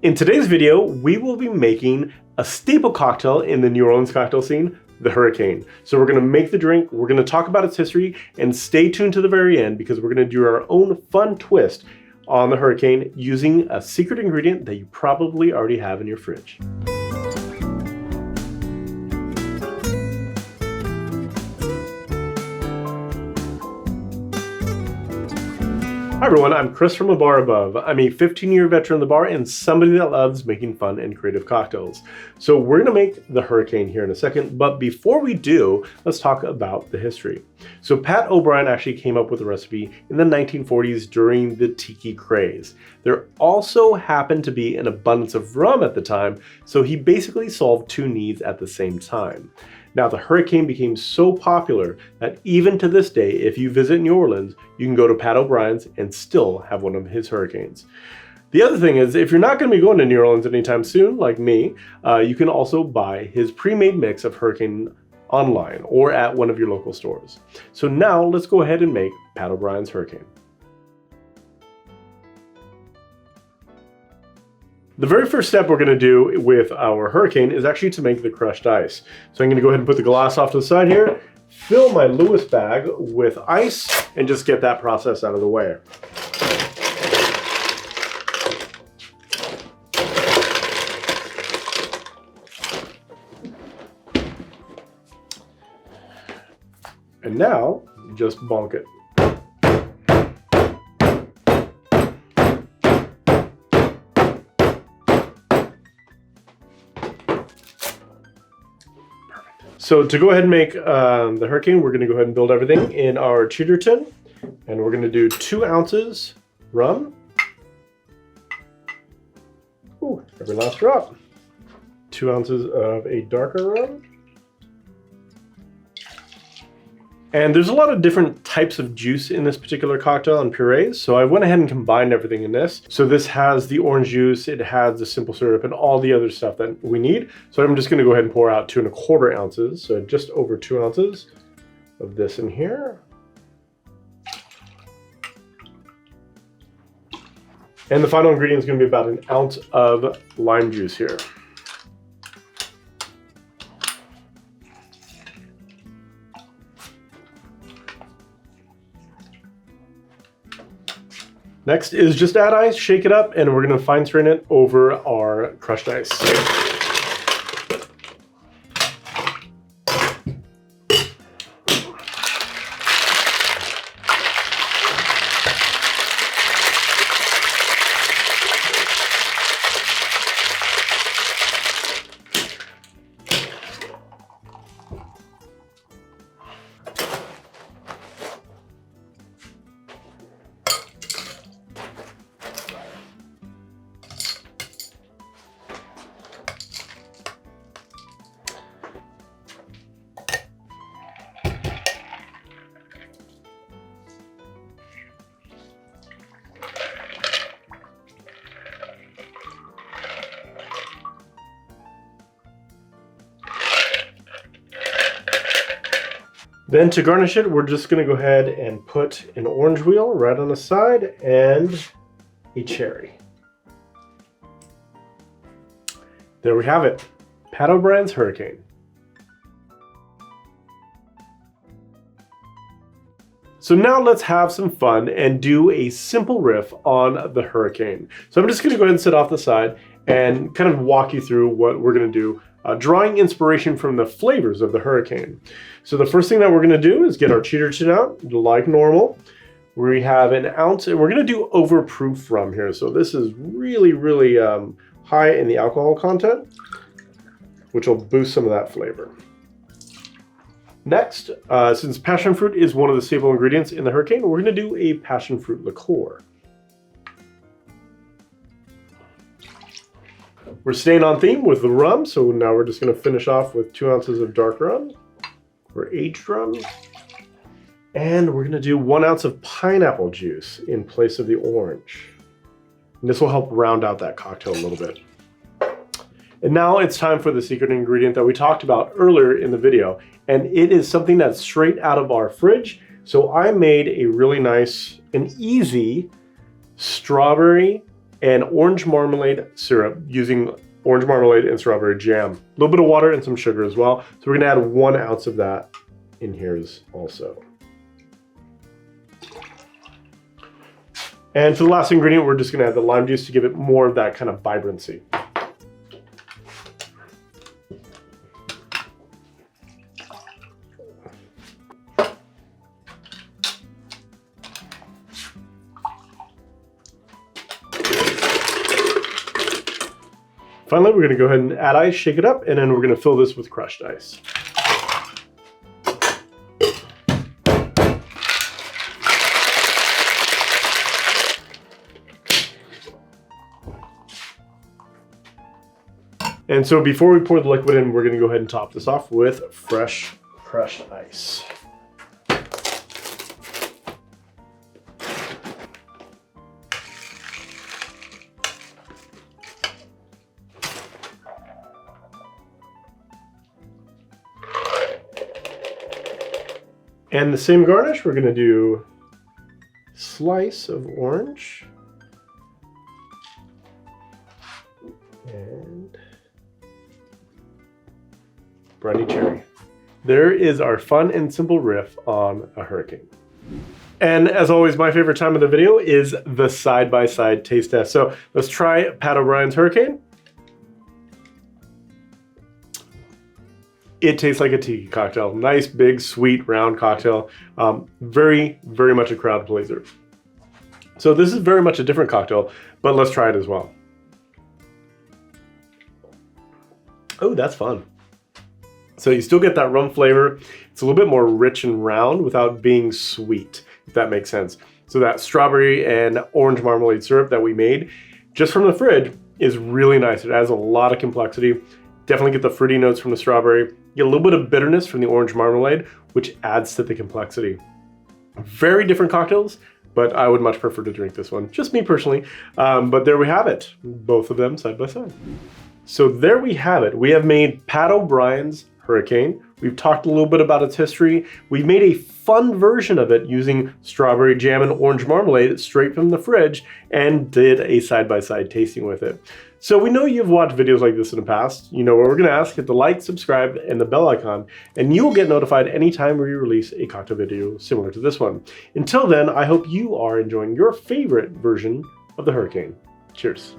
In today's video, we will be making a staple cocktail in the New Orleans cocktail scene, the Hurricane. So we're gonna make the drink, we're gonna talk about its history, and stay tuned to the very end because we're gonna do our own fun twist on the Hurricane using a secret ingredient that you probably already have in your fridge. Hi everyone, I'm Chris from A Bar Above. I'm a 15-year veteran of the bar and somebody that loves making fun and creative cocktails. So we're gonna make the Hurricane here in a second, but before we do, let's talk about the history. So Pat O'Brien actually came up with the recipe in the 1940s during the tiki craze. There also happened to be an abundance of rum at the time, so he basically solved two needs at the same time. Now, the Hurricane became so popular that even to this day, if you visit New Orleans, you can go to Pat O'Brien's and still have one of his Hurricanes. The other thing is, if you're not going to be going to New Orleans anytime soon, like me, you can also buy his pre-made mix of Hurricane online or at one of your local stores. So now let's go ahead and make Pat O'Brien's Hurricane. The very first step we're going to do with our Hurricane is actually to make the crushed ice. So I'm going to go ahead and put the glass off to the side here, fill my Lewis bag with ice, and just get that process out of the way. And now, just bonk it. So to go ahead and make the Hurricane, we're going to go ahead and build everything in our Jigger tin. And we're going to do 2 ounces rum. Ooh, every last drop. 2 ounces of a darker rum. And there's a lot of different types of juice in this particular cocktail and purees, so I went ahead and combined everything in this. So this has the orange juice, it has the simple syrup, and all the other stuff that we need. So I'm just gonna go ahead and pour out 2 1/4 ounces, so just over 2 ounces of this in here. And the final ingredient is gonna be about 1 ounce of lime juice here. Next is just add ice, shake it up, and we're going to fine strain it over our crushed ice. Then to garnish it, we're just gonna go ahead and put an orange wheel right on the side and a cherry. There we have it, Pat O'Brien's Hurricane. So now let's have some fun and do a simple riff on the Hurricane. So I'm just gonna go ahead and sit off the side and kind of walk you through what we're gonna do, drawing inspiration from the flavors of the Hurricane. So the first thing that we're gonna do is get our Jigger tin out, like normal. We have 1 ounce, and we're gonna do overproof rum here. So this is really, really high in the alcohol content, which will boost some of that flavor. Next, since passion fruit is one of the staple ingredients in the Hurricane, we're gonna do a passion fruit liqueur. We're staying on theme with the rum, so now we're just gonna finish off with 2 ounces of dark rum, or aged rum. And we're gonna do 1 ounce of pineapple juice in place of the orange. And this will help round out that cocktail a little bit. And now it's time for the secret ingredient that we talked about earlier in the video. And it is something that's straight out of our fridge. So I made a really nice and easy strawberry and orange marmalade syrup using orange marmalade and strawberry jam. A little bit of water and some sugar as well. So we're gonna add 1 ounce of that in here also. And for the last ingredient, we're just gonna add the lime juice to give it more of that kind of vibrancy. Finally, we're gonna go ahead and add ice, shake it up, and then we're gonna fill this with crushed ice. And so before we pour the liquid in, we're gonna go ahead and top this off with fresh crushed ice. And the same garnish, we're gonna do a slice of orange and brandy cherry. There is our fun and simple riff on a hurricane. And as always, my favorite time of the video is the side-by-side taste test. So let's try Pat O'Brien's Hurricane. It tastes like a tiki cocktail. Nice, big, sweet, round cocktail. Very, very much a crowd pleaser. So this is very much a different cocktail, but let's try it as well. Oh, that's fun. So you still get that rum flavor. It's a little bit more rich and round without being sweet, if that makes sense. So that strawberry and orange marmalade syrup that we made just from the fridge is really nice. It adds a lot of complexity. Definitely get the fruity notes from the strawberry. Get a little bit of bitterness from the orange marmalade, which adds to the complexity. Very different cocktails, but I would much prefer to drink this one, just me personally. But there we have it, both of them side by side. So there we have it. We have made Pat O'Brien's Hurricane. We've talked a little bit about its history. We've made a fun version of it using strawberry jam and orange marmalade straight from the fridge and did a side-by-side tasting with it. So we know you've watched videos like this in the past. You know what we're gonna ask, hit the like, subscribe, and the bell icon, and you will get notified anytime we release a cocktail video similar to this one. Until then, I hope you are enjoying your favorite version of the Hurricane. Cheers.